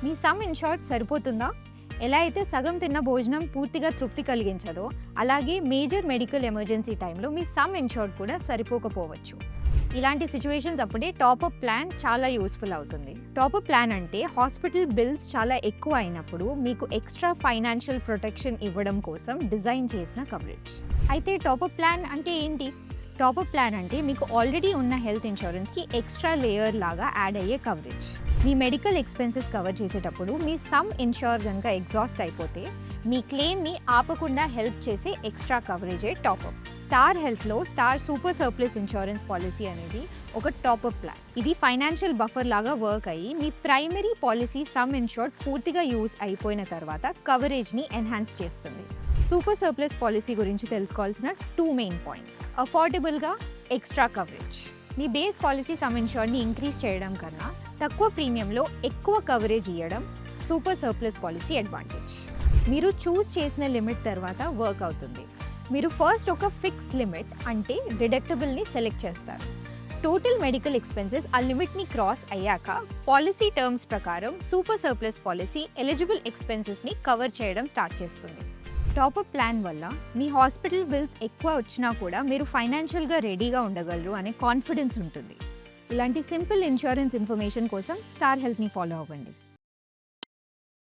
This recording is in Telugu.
మీ సమ్ ఇన్షూర్డ్ సరిపోతుందా? ఎలా అయితే సగం తిన్న భోజనం పూర్తిగా తృప్తి కలిగించదో, అలాగే మేజర్ మెడికల్ ఎమర్జెన్సీ టైంలో మీ సమ్ ఇన్షూర్డ్ కూడా సరిపోకపోవచ్చు. ఇలాంటి సిచ్యువేషన్స్ అప్పుడే టాపప్ ప్లాన్ చాలా యూస్ఫుల్ అవుతుంది. టాపప్ ప్లాన్ అంటే హాస్పిటల్ బిల్స్ చాలా ఎక్కువ అయినప్పుడు మీకు ఎక్స్ట్రా ఫైనాన్షియల్ ప్రొటెక్షన్ ఇవ్వడం కోసం డిజైన్ చేసిన కవరేజ్. అయితే టాపప్ ప్లాన్ అంటే ఏంటి? టాపప్ ప్లాన్ అంటే మీకు ఆల్రెడీ ఉన్న హెల్త్ ఇన్సూరెన్స్కి ఎక్స్ట్రా లేయర్ లాగా యాడ్ అయ్యే కవరేజ్. మీ మెడికల్ ఎక్స్పెన్సెస్ కవర్ చేసేటప్పుడు మీ సమ్ ఇన్షూర్ కనుక ఎగ్జాస్ట్ అయిపోతే మీ క్లెయిమ్ని ఆపకుండా హెల్ప్ చేసే ఎక్స్ట్రా కవరేజే టాపప్. స్టార్ హెల్త్లో Star Super Surplus insurance policy అనేది ఒక టాపప్ ప్లాన్. ఇది ఫైనాన్షియల్ బఫర్ లాగా వర్క్ అయ్యి మీ ప్రైమరీ పాలసీ సమ్ ఇన్షూర్డ్ పూర్తిగా యూజ్ అయిపోయిన తర్వాత కవరేజ్ని ఎన్హాన్స్ చేస్తుంది. సూపర్ సర్ప్లస్ పాలసీ గురించి తెలుసుకోవాల్సిన 2 మెయిన్ పాయింట్స్: అఫోర్డబుల్గా, ఎక్స్ట్రా కవరేజ్. మీ బేస్ పాలసీ సమ్ ఇన్షూర్డ్ని ఇంక్రీజ్ చేయడం కన్నా తక్కువ ప్రీమియంలో ఎక్కువ కవరేజ్ ఇవ్వడం సూపర్ సర్ప్లస్ పాలసీ అడ్వాంటేజ్. మీరు చూస్ చేసిన లిమిట్ తర్వాత వర్క్ అవుతుంది. మీరు ఫస్ట్ ఒక ఫిక్స్ లిమిట్ అంటే డిడక్టబుల్ని సెలెక్ట్ చేస్తారు. టోటల్ మెడికల్ ఎక్స్పెన్సెస్ ఆ లిమిట్ని క్రాస్ అయ్యాక పాలసీ టర్మ్స్ ప్రకారం సూపర్ సర్ప్లస్ పాలసీ ఎలిజిబుల్ ఎక్స్పెన్సెస్ని కవర్ చేయడం స్టార్ట్ చేస్తుంది. టాపప్ ప్లాన్ వల్ల మీ హాస్పిటల్ బిల్స్ ఎక్కువ వచ్చినా కూడా మీరు ఫైనాన్షియల్గా రెడీగా ఉండగలరు అనే కాన్ఫిడెన్స్ ఉంటుంది. ఇలాంటి సింపుల్ ఇన్సూరెన్స్ ఇన్ఫర్మేషన్ కోసం స్టార్ హెల్త్ని ఫాలో అవ్వండి.